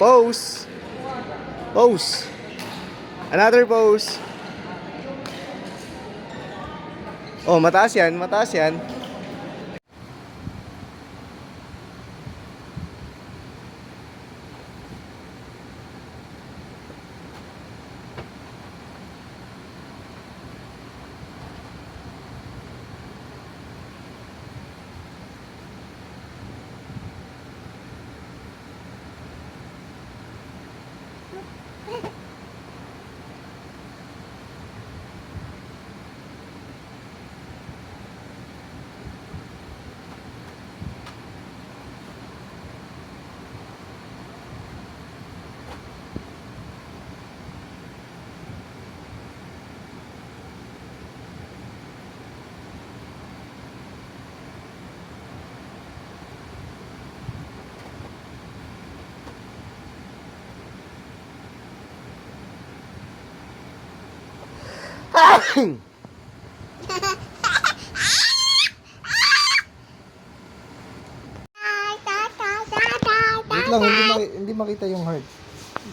pose. Pose. Another pose. Oh, mataas yan, mataas yan. Wait lang, hindi makita yung heart.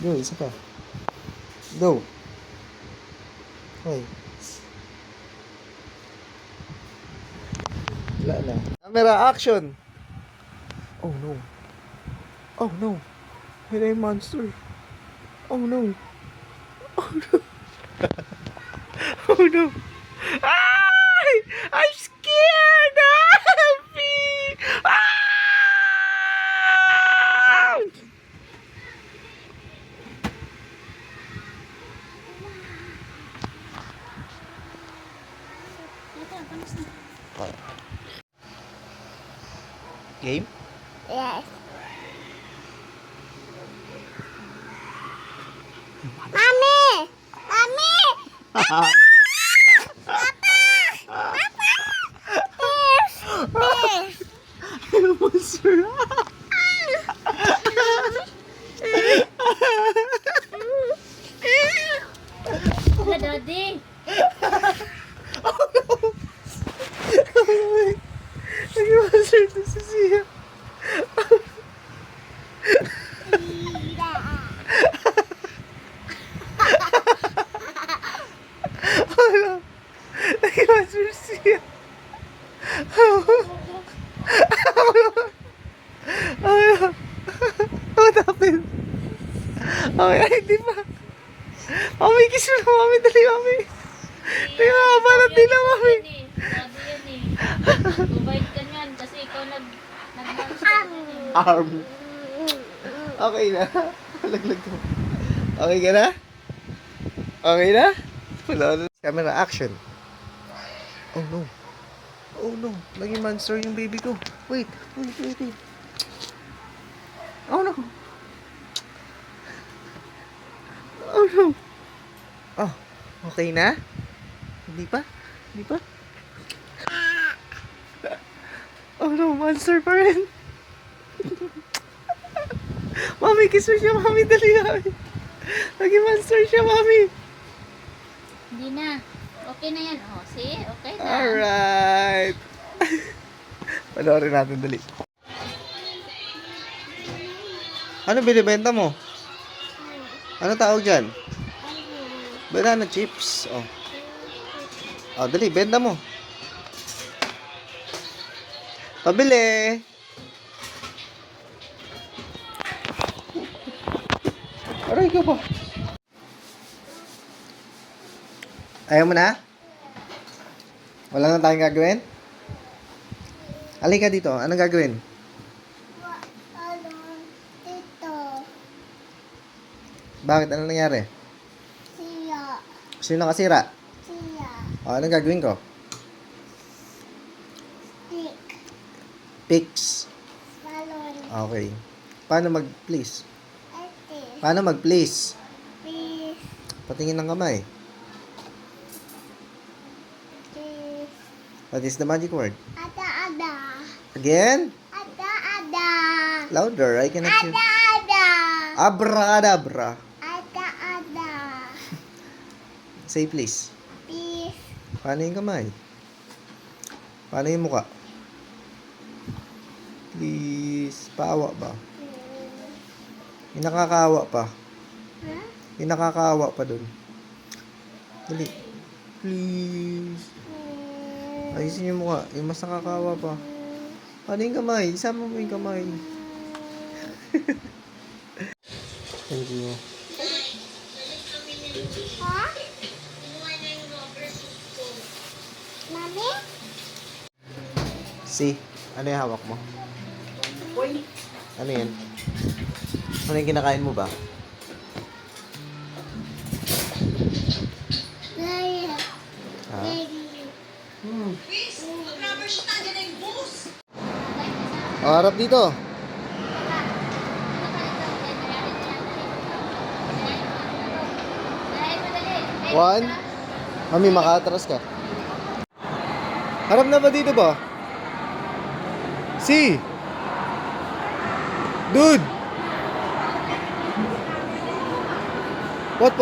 Go, isa pa. Go. Hoy. Wala na. Camera, action! Oh no. Oh no. May monster. Oh no. Oh no. Oh no. Ay! I'm scared! Happy! Ah! Game? Yes. Mommy! Mommy! Papa! Bears! Monster. Wala, Daddy. Nag-monster to si Sia. Nag-monster si Sia. What happened? Okay, hindi pa. Mami, kiss mo na, mami. Dali, mami. Dali, mami. Parang dila, mami. Sabi yan eh. Provide ka niyan kasi ikaw Arm. Okay na. Laglag ko. Okay ka na? Okay na? Wala na. Camera action. Oh no. Oh no. Naging monster yung baby ko. Wait. Wait. Oh no. Oh no. Oh. Okay na? Hindi pa? Oh no. Monster pa rin. Mami, kiss mo siya, mami. Dali, mami. Naging monster siya, mami. Hindi na. Okay na yan. Oh, see? Okay na. Alright. Panoorin natin, dali. Ano binibenta mo? Ano tawag dyan? Banana chips. Oh. Oh, dali, benta mo. Pabili. Aray ka pa. Ayaw mo na? Wala na tayong gagawin? Halika dito. Anong gagawin? Dito. Bakit? Anong nangyari? Siya. Sino nakasira? Siya. O, anong gagawin ko? Pick. Pix. Balon. Okay. Paano mag-please? Ate. Paano mag-please? Please. Patingin ng kamay. Please. What is the magic word? Ada. Again? Ada. Louder. I cannot hear. Ada. Abracadabra. Ada. Say please. Please. Paano yung kamay? Paano yung muka? Please. Paawa ba? Yung nakakaawa pa. Yung nakakaawa pa dun. Dali. Please. Ayusin yung mukha. Yung mas nakakaawa pa. Ano yung kamay? Isama mo yung kamay. Thank you. Ha? Mami? Si, ano yung hawak mo? Ano yan? Ano yung kinakain mo ba? Gaya. Ha? O, harap dito. One. Mami, makaatras ka. Harap na ba dito ba? Si! Dude! What?